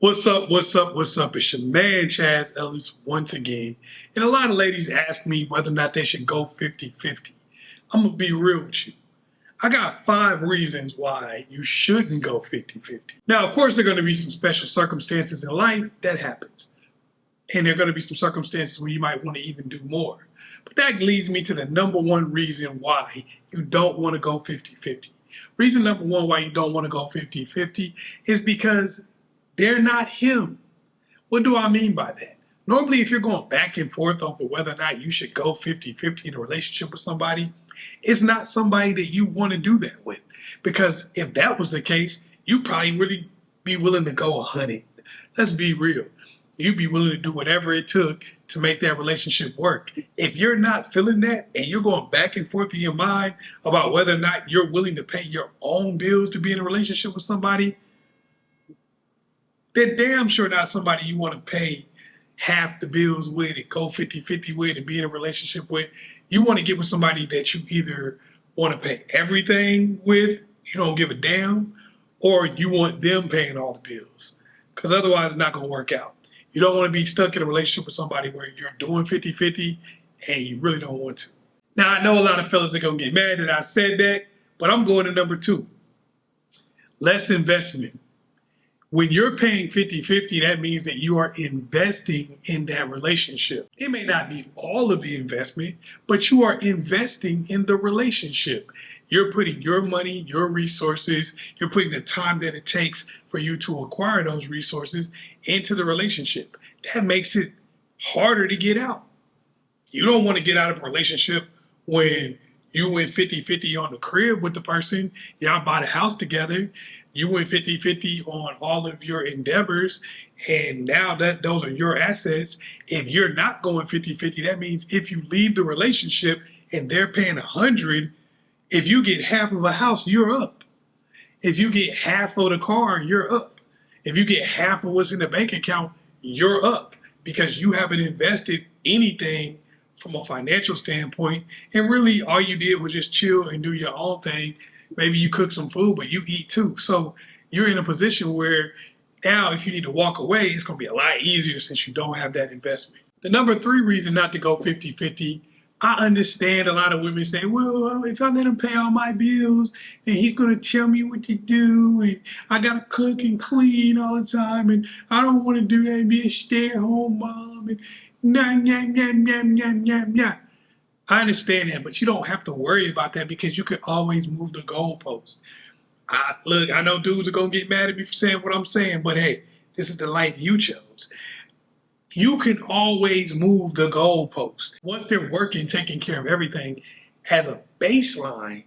What's up? What's up? What's up? It's your man, ChazzEllis, once again. And a lot of ladies ask me whether or not they should go 50-50. I'm going to be real with you. I got 5 reasons why you shouldn't go 50-50. Now, of course, there are going to be some special circumstances in life that happens. And there are going to be some circumstances where you might want to even do more. But that leads me to the number 1 reason why you don't want to go 50-50. Reason number 1 why you don't want to go 50-50 is because they're not him. What do I mean by that? Normally, if you're going back and forth over whether or not you should go 50-50 in a relationship with somebody, it's not somebody that you want to do that with. Because if that was the case, you'd probably really be willing to go 100. Let's be real. You'd be willing to do whatever it took to make that relationship work. If you're not feeling that and you're going back and forth in your mind about whether or not you're willing to pay your own bills to be in a relationship with somebody, they're damn sure not somebody you want to pay half the bills with and go 50-50 with and be in a relationship with. You want to get with somebody that you either want to pay everything with, you don't give a damn, or you want them paying all the bills. Because otherwise it's not going to work out. You don't want to be stuck in a relationship with somebody where you're doing 50-50 and you really don't want to. Now, I know a lot of fellas are going to get mad that I said that, but I'm going to number 2. Less investment. When you're paying 50-50, that means that you are investing in that relationship. It may not be all of the investment, but you are investing in the relationship. You're putting your money, your resources, you're putting the time that it takes for you to acquire those resources into the relationship. That makes it harder to get out. You don't want to get out of a relationship when you went 50-50 on the crib with the person, y'all bought a house together, you went 50-50 on all of your endeavors, and now that those are your assets. If you're not going 50-50, that means if you leave the relationship and they're paying 100, if you get half of a house, you're up. If you get half of the car, you're up. If you get half of what's in the bank account, you're up because you haven't invested anything from a financial standpoint. And really all you did was just chill and do your own thing. Maybe you cook some food, but you eat too. So you're in a position where now if you need to walk away, it's going to be a lot easier since you don't have that investment. The number 3 reason not to go 50-50, I understand a lot of women say, well, if I let him pay all my bills, then he's going to tell me what to do, and I got to cook and clean all the time, and I don't want to do that and be a stay-at-home mom, and nah. I understand that, but you don't have to worry about that because you can always move the goalpost. Look, I know dudes are going to get mad at me for saying what I'm saying, but hey, this is the life you chose. You can always move the goalpost. Once they're working, taking care of everything as a baseline,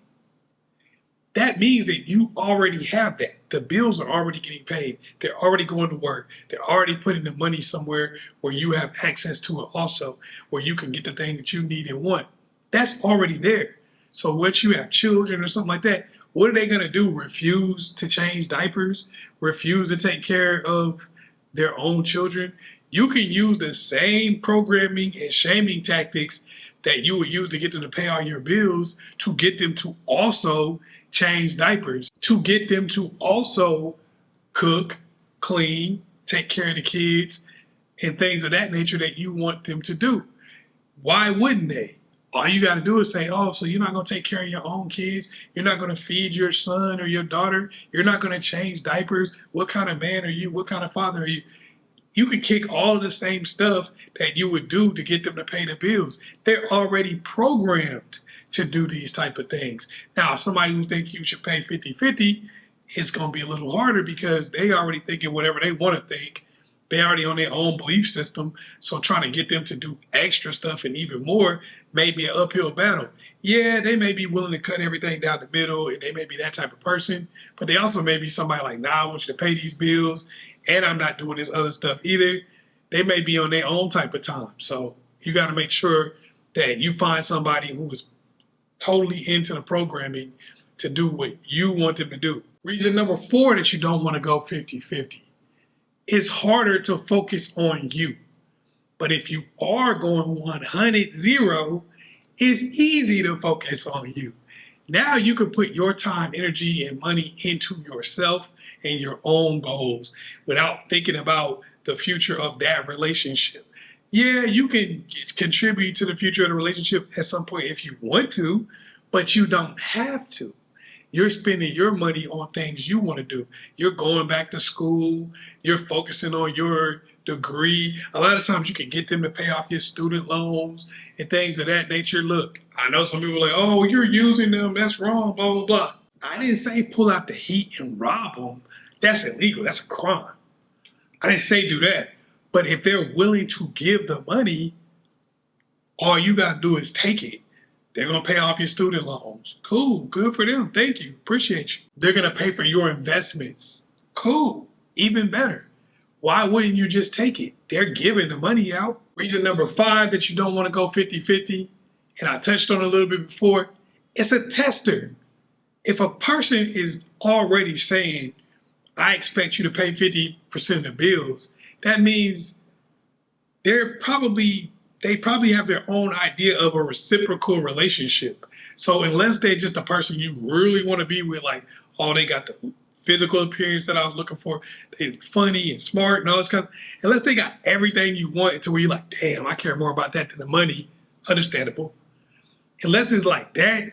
that means that you already have that. The bills are already getting paid. They're already going to work. They're already putting the money somewhere where you have access to it also, where you can get the things that you need and want. That's already there. So once you have children or something like that, what are they going to do? Refuse to change diapers? Refuse to take care of their own children? You can use the same programming and shaming tactics that you would use to get them to pay all your bills to get them to also change diapers, to get them to also cook, clean, take care of the kids, and things of that nature that you want them to do. Why wouldn't they? All you got to do is say, oh, so you're not going to take care of your own kids? You're not going to feed your son or your daughter? You're not going to change diapers? What kind of man are you? What kind of father are you? You can kick all of the same stuff that you would do to get them to pay the bills. They're already programmed to do these type of things. Now, somebody who thinks you should pay 50-50, it's going to be a little harder because they already thinking whatever they want to think. They already on their own belief system. So trying to get them to do extra stuff and even more may be an uphill battle. Yeah, they may be willing to cut everything down the middle and they may be that type of person, but they also may be somebody like, nah, I want you to pay these bills and I'm not doing this other stuff either. They may be on their own type of time. So you got to make sure that you find somebody who is totally into the programming to do what you want them to do. Reason number 4 that you don't want to go 50-50. It's harder to focus on you. But if you are going 100-0, it's easy to focus on you. Now you can put your time, energy, and money into yourself and your own goals without thinking about the future of that relationship. Yeah, you can contribute to the future of the relationship at some point if you want to, but you don't have to. You're spending your money on things you want to do. You're going back to school. You're focusing on your degree. A lot of times you can get them to pay off your student loans and things of that nature. Look, I know some people are like, oh, you're using them. That's wrong, blah, blah, blah. I didn't say pull out the heat and rob them. That's illegal. That's a crime. I didn't say do that. But if they're willing to give the money, all you got to do is take it. They're going to pay off your student loans. Cool. Good for them. Thank you. Appreciate you. They're going to pay for your investments. Cool. Even better. Why wouldn't you just take it? They're giving the money out. Reason number 5 that you don't want to go 50-50, and I touched on it a little bit before, it's a tester. If a person is already saying, I expect you to pay 50% of the bills, that means they probably have their own idea of a reciprocal relationship. So unless they're just a person you really want to be with, like, oh, they got the physical appearance that I was looking for, they're funny and smart and all this kind of, unless they got everything you want to where you're like, damn, I care more about that than the money, understandable. Unless it's like that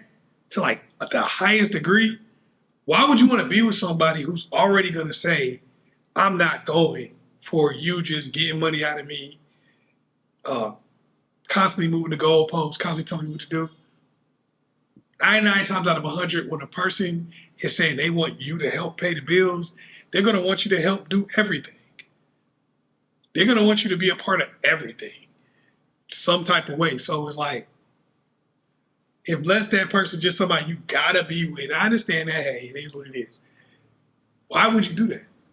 to like the highest degree, why would you want to be with somebody who's already going to say, I'm not going for you just getting money out of me, constantly moving the goalposts, constantly telling me what to do? 99 times out of 100, when a person is saying they want you to help pay the bills, they're going to want you to help do everything. They're going to want you to be a part of everything, some type of way. So it's like, unless that person just somebody you got to be with, I understand that, hey, it is what it is. Why would you do that?